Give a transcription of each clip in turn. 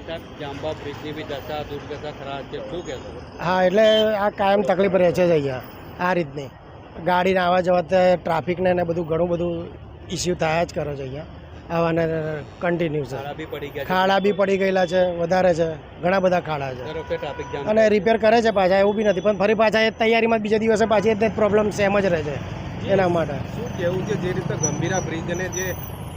સાહેબ જાંબા બ્રિજની બી દશા દુર્દશા ખરાબ છે, શું કહેશો? હા, એટલે આ કાયમ તકલીફ રહે છે જ અહીંયા આ રીતની ગાડીને આવવા જવા ટ્રાફિકને ને બધું ઘણું બધું ઇસ્યુ થયા જ કરે છે અહીંયા આવાને કન્ટિન્યુ છે. ખાડા બી પડી ગયા છે. ખાડા બી પડી ગયેલા છે, વધારે છે, ઘણા બધા ખાડા છે દર વખતે ટ્રાફિક જામ અને રિપેર કરે છે પાછા, એવું બી નથી પણ ફરી પાછા એ તૈયારીમાં બીજા દિવસે પાછી એ પ્રોબ્લેમ સેમ જ રહે છે એના માટે. શું કહેવું છે જે રીતે ગંભીરા બ્રિજને જે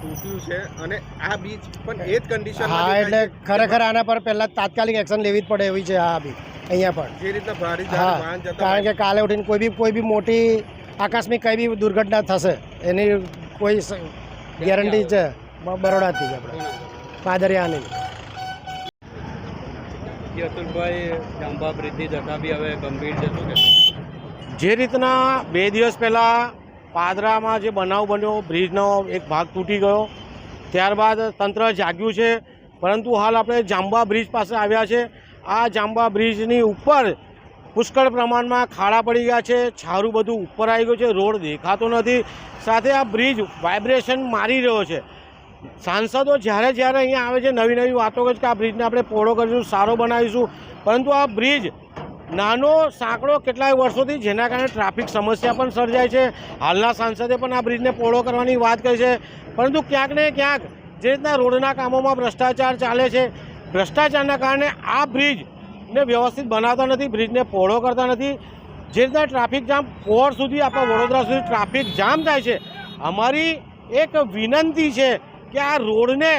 તૂટ્યું છે અને આ બીચ પણ એ જ કન્ડિશન હા, એટલે ખરેખર આના પર પહેલાં તાત્કાલિક એક્શન લેવી જ પડે એવી છે આ બી અહીંયા પણ. જે રીતના ભારે હા, વાહન જતા કારણ કે કાલે ઉઠીને કોઈ બી મોટી આકસ્મિક કઈ બી દુર્ઘટના થશે એની કોઈ ગેરંટી છે બરોડાથી જ આપણે પાદરિયાની. અતુલભાઈ, જાંબા બ્રિજની દશા બી હવે ગંભીર છે, શું કહેશો? જે રીતના 2 દિવસ પહેલાં પાદરામાં જે બનાવ બન્યો, બ્રિજનો એક ભાગ તૂટી ગયો, ત્યારબાદ તંત્ર જાગ્યું છે, પરંતુ હાલ આપણે જાંબા બ્રિજ પાસે આવ્યા છે. આ જાંબા બ્રિજની ઉપર પુષ્કળ પ્રમાણમાં ખાડા પડી ગયા છે, છારું બધું ઉપર આવી ગયું છે, રોડ દેખાતો નથી, સાથે આ બ્રિજ વાઇબ્રેશન મારી રહ્યો છે. સાંસદો જ્યારે અહીંયા આવે છે નવી વાતો કરે છે કે આ બ્રિજને આપણે પહોળો કરીશું, સારો બનાવીશું, પરંતુ આ બ્રિજ નાનો સાંકડો કેટલાય વર્ષોથી જેના કારણે ટ્રાફિક સમસ્યા પણ સર્જાય છે. હાલના સાંસદે પણ આ બ્રિજને પહોળો કરવાની વાત કરી છે, પરંતુ ક્યાંક ને ક્યાંક જે રીતના રોડના કામોમાં ભ્રષ્ટાચાર ચાલે છે, ભ્રષ્ટાચારના કારણે આ બ્રિજને વ્યવસ્થિત બનાવતા નથી, બ્રિજને પહોળો કરતા નથી. જે રીતના ટ્રાફિક જામ પોર સુધી આપણા વડોદરા સુધી ટ્રાફિક જામ થાય છે. અમારી એક વિનંતી છે કે આ રોડને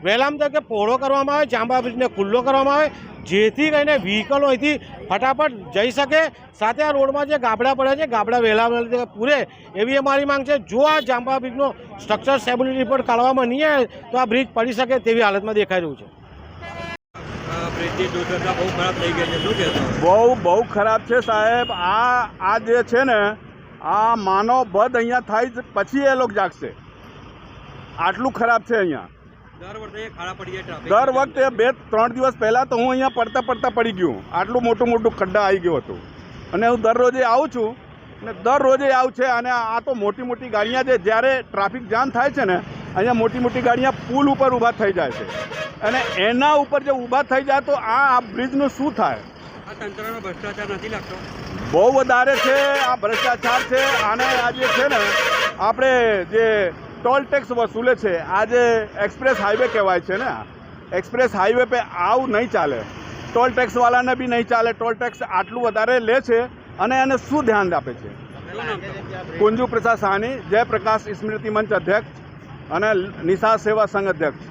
વહેલામાં તકે પહોળો કરવામાં આવે, જાંબા બ્રિજને ખુલ્લો કરવામાં આવે, જેથી કરીને વ્હીકલો અહીંથી ફટાફટ જઈ શકે. સાથે આ રોડમાં જે ગાબડા પડ્યા છે ગાબડા વહેલા પૂરે એવી અમારી માંગ છે. જો આ જાંબા બ્રિજનો સ્ટ્રક્ચર સ્ટેબિલિટી રિપોર્ટ કાઢવામાં નહીં આવે તો આ બ્રિજ પડી શકે તેવી હાલતમાં દેખાઈ રહ્યું છે. બ્રિજની દુર્દશા બહુ ખરાબ થઈ ગઈ છે, શું કહેશો? બહુ ખરાબ છે સાહેબ. આ જે છે ને આ માનવ બધ અહીંયા થાય પછી એ લોકો જાગશે. આટલું ખરાબ છે અહીંયા. દર વર્ષે ખાડા પડી જાય ટ્રાફિક. દર વખતે 2-3 દિવસ પહેલાં તો હું અહીંયા પડતા પડી ગયું. આટલું મોટું ખડ્ડા આવી ગયું હતું અને હું દરરોજે આવું છું અને દરરોજે આવું છે. અને આ તો મોટી ગાડીਆਂ છે, જ્યારે ટ્રાફિક જામ થાય છે ને અહીંયા મોટી ગાડીਆਂ પુલ ઉપર ઊભા થઈ જાય છે અને એના ઉપર જે ઊભા થઈ જાય તો આ બ્રિજનું શું થાય? આ તંત્રનો ભ્રષ્ટાચાર નથી લાગતો? બહુ વધારે છે આ ભ્રષ્ટાચાર છે. આને આજે છે ને આપણે જે ટોલ ટેક્સ વસૂલે છે, આ જે એક્સપ્રેસ હાઈવે કહેવાય છે ને, એક્સપ્રેસ હાઈવે पे આવું નહીં ચાલે. ટોલ ટેક્સવાળાને બી નહીં ચાલે. ટોલ ટેક્સ આટલું વધારે લે છે અને એને શું ધ્યાન આપે છે? કુંજુ પ્રસાદ સાહની, જયપ્રકાશ સ્મૃતિ મંચ અધ્યક્ષ અને નિશા સેવા સંઘ અધ્યક્ષ.